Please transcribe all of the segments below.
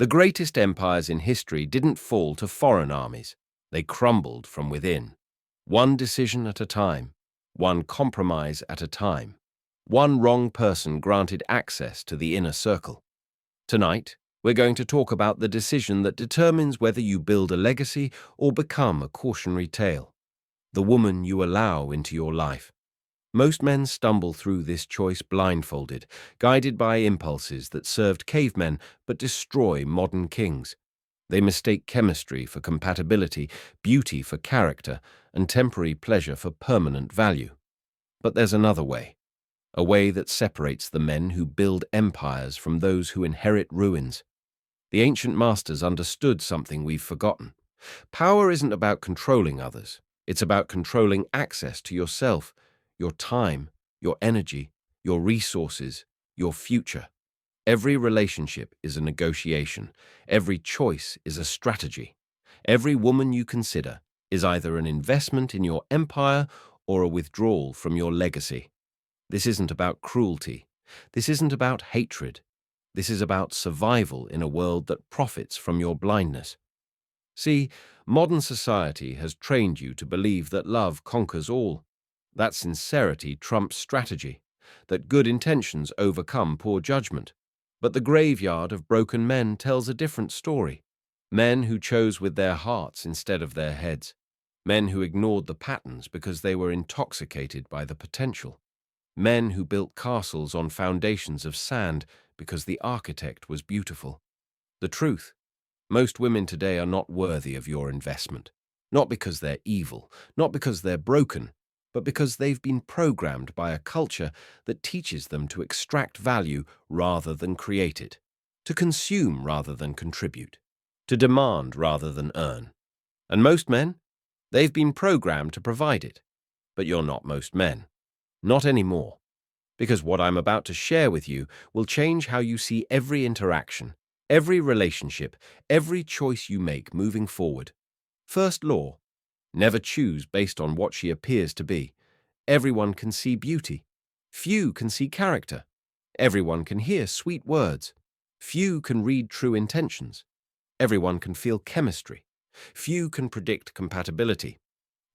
The greatest empires in history didn't fall to foreign armies. They crumbled from within. One decision at a time, one compromise at a time. One wrong person granted access to the inner circle. Tonight, we're going to talk about the decision that determines whether you build a legacy or become a cautionary tale. The woman you allow into your life. Most men stumble through this choice blindfolded, guided by impulses that served cavemen but destroy modern kings. They mistake chemistry for compatibility, beauty for character, and temporary pleasure for permanent value. But there's another way. A way that separates the men who build empires from those who inherit ruins. The ancient masters understood something we've forgotten. Power isn't about controlling others. It's about controlling access to yourself, your time, your energy, your resources, your future. Every relationship is a negotiation. Every choice is a strategy. Every woman you consider is either an investment in your empire or a withdrawal from your legacy. This isn't about cruelty. This isn't about hatred. This is about survival in a world that profits from your blindness. See, modern society has trained you to believe that love conquers all, that sincerity trumps strategy, that good intentions overcome poor judgment. But the graveyard of broken men tells a different story. Men who chose with their hearts instead of their heads. Men who ignored the patterns because they were intoxicated by the potential. Men who built castles on foundations of sand because the architect was beautiful. The truth, most women today are not worthy of your investment. Not because they're evil, not because they're broken, but because they've been programmed by a culture that teaches them to extract value rather than create it, to consume rather than contribute, to demand rather than earn. And most men, they've been programmed to provide it. But you're not most men. Not anymore. Because what I'm about to share with you will change how you see every interaction, every relationship, every choice you make moving forward. First law. Never choose based on what she appears to be. Everyone can see beauty. Few can see character. Everyone can hear sweet words. Few can read true intentions. Everyone can feel chemistry. Few can predict compatibility.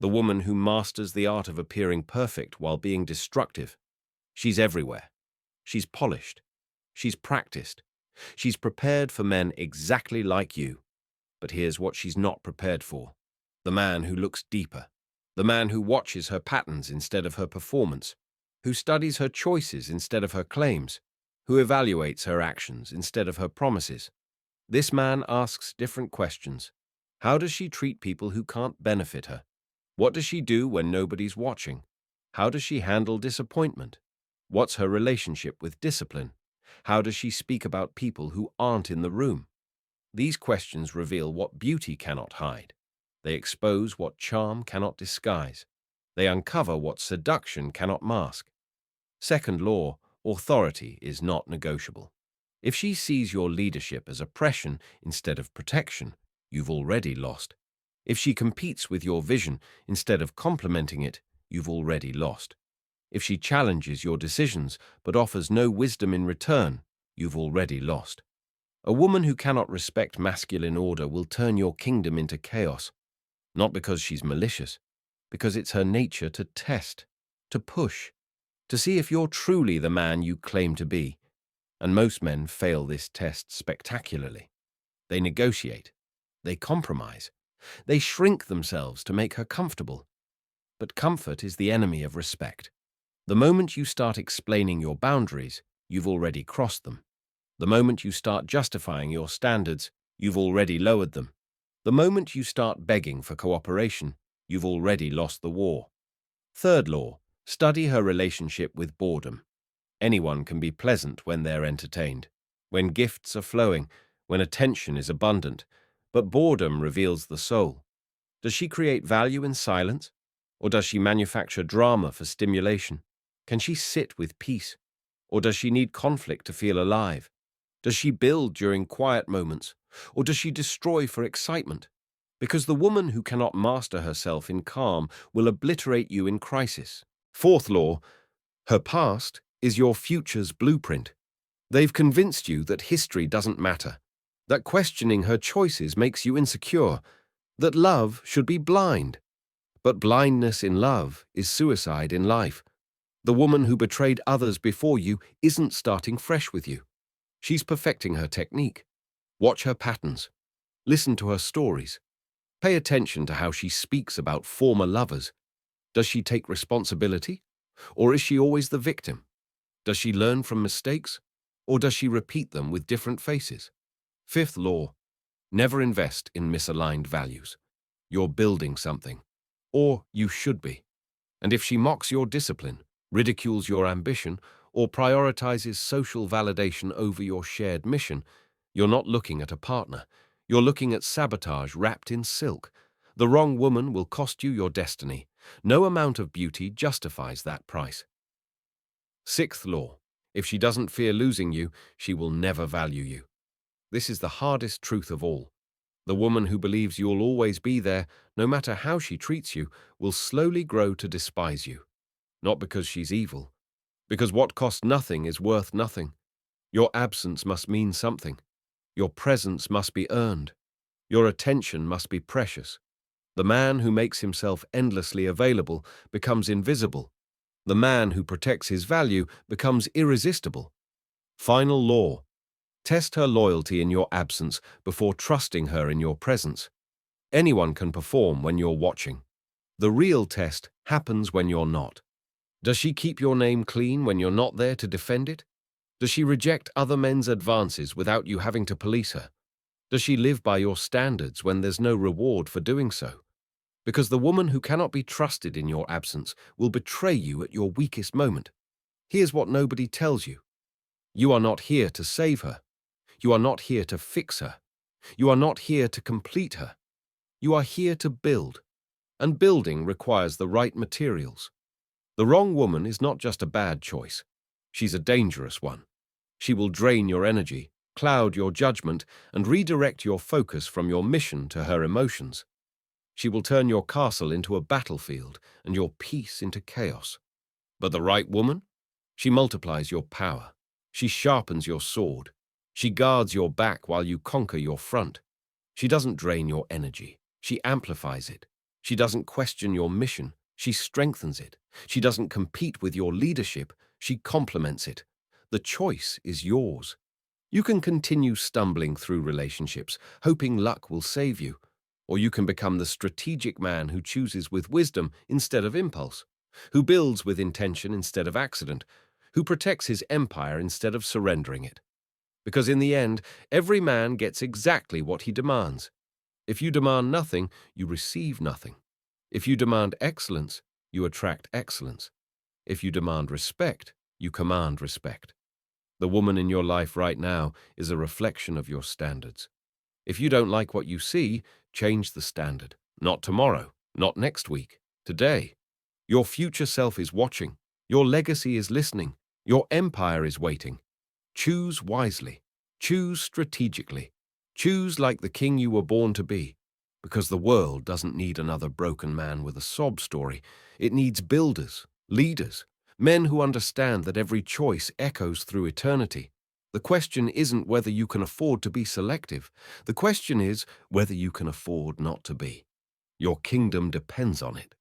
The woman who masters the art of appearing perfect while being destructive. She's everywhere. She's polished. She's practiced. She's prepared for men exactly like you. But here's what she's not prepared for. The man who looks deeper. The man who watches her patterns instead of her performance. Who studies her choices instead of her claims. Who evaluates her actions instead of her promises. This man asks different questions. How does she treat people who can't benefit her? What does she do when nobody's watching? How does she handle disappointment? What's her relationship with discipline? How does she speak about people who aren't in the room? These questions reveal what beauty cannot hide. They expose what charm cannot disguise. They uncover what seduction cannot mask. Second law, authority is not negotiable. If she sees your leadership as oppression instead of protection, you've already lost. If she competes with your vision instead of complementing it, you've already lost. If she challenges your decisions but offers no wisdom in return, you've already lost. A woman who cannot respect masculine order will turn your kingdom into chaos. Not because she's malicious, because it's her nature to test, to push, to see if you're truly the man you claim to be. And most men fail this test spectacularly. They negotiate. They compromise. They shrink themselves to make her comfortable. But comfort is the enemy of respect. The moment you start explaining your boundaries, you've already crossed them. The moment you start justifying your standards, you've already lowered them. The moment you start begging for cooperation, you've already lost the war. Third law, study her relationship with boredom. Anyone can be pleasant when they're entertained, when gifts are flowing, when attention is abundant, but boredom reveals the soul. Does she create value in silence, or does she manufacture drama for stimulation? Can she sit with peace, or does she need conflict to feel alive? Does she build during quiet moments, or does she destroy for excitement? Because the woman who cannot master herself in calm will obliterate you in crisis. Fourth law, her past is your future's blueprint. They've convinced you that history doesn't matter, that questioning her choices makes you insecure, that love should be blind. But blindness in love is suicide in life. The woman who betrayed others before you isn't starting fresh with you. She's perfecting her technique. Watch her patterns. Listen to her stories. Pay attention to how she speaks about former lovers. Does she take responsibility? Or is she always the victim? Does she learn from mistakes? Or does she repeat them with different faces? Fifth law: never invest in misaligned values. You're building something. Or you should be. And if she mocks your discipline, ridicules your ambition, or prioritizes social validation over your shared mission, you're not looking at a partner. You're looking at sabotage wrapped in silk. The wrong woman will cost you your destiny. No amount of beauty justifies that price. Sixth law: if she doesn't fear losing you, she will never value you. This is the hardest truth of all. The woman who believes you'll always be there, no matter how she treats you, will slowly grow to despise you. Not because she's evil, because what costs nothing is worth nothing. Your absence must mean something. Your presence must be earned. Your attention must be precious. The man who makes himself endlessly available becomes invisible. The man who protects his value becomes irresistible. Final law: test her loyalty in your absence before trusting her in your presence. Anyone can perform when you're watching. The real test happens when you're not. Does she keep your name clean when you're not there to defend it? Does she reject other men's advances without you having to police her? Does she live by your standards when there's no reward for doing so? Because the woman who cannot be trusted in your absence will betray you at your weakest moment. Here's what nobody tells you. You are not here to save her. You are not here to fix her. You are not here to complete her. You are here to build. And building requires the right materials. The wrong woman is not just a bad choice. She's a dangerous one. She will drain your energy, cloud your judgment, and redirect your focus from your mission to her emotions. She will turn your castle into a battlefield and your peace into chaos. But the right woman? She multiplies your power. She sharpens your sword. She guards your back while you conquer your front. She doesn't drain your energy. She amplifies it. She doesn't question your mission. She strengthens it. She doesn't compete with your leadership. She complements it. The choice is yours. You can continue stumbling through relationships, hoping luck will save you. Or you can become the strategic man who chooses with wisdom instead of impulse, who builds with intention instead of accident, who protects his empire instead of surrendering it. Because in the end, every man gets exactly what he demands. If you demand nothing, you receive nothing. If you demand excellence, you attract excellence. If you demand respect, you command respect. The woman in your life right now is a reflection of your standards. If you don't like what you see, change the standard. Not tomorrow, not next week, today. Your future self is watching. Your legacy is listening. Your empire is waiting. Choose wisely. Choose strategically. Choose like the king you were born to be. Because the world doesn't need another broken man with a sob story. It needs builders, leaders, men who understand that every choice echoes through eternity. The question isn't whether you can afford to be selective. The question is whether you can afford not to be. Your kingdom depends on it.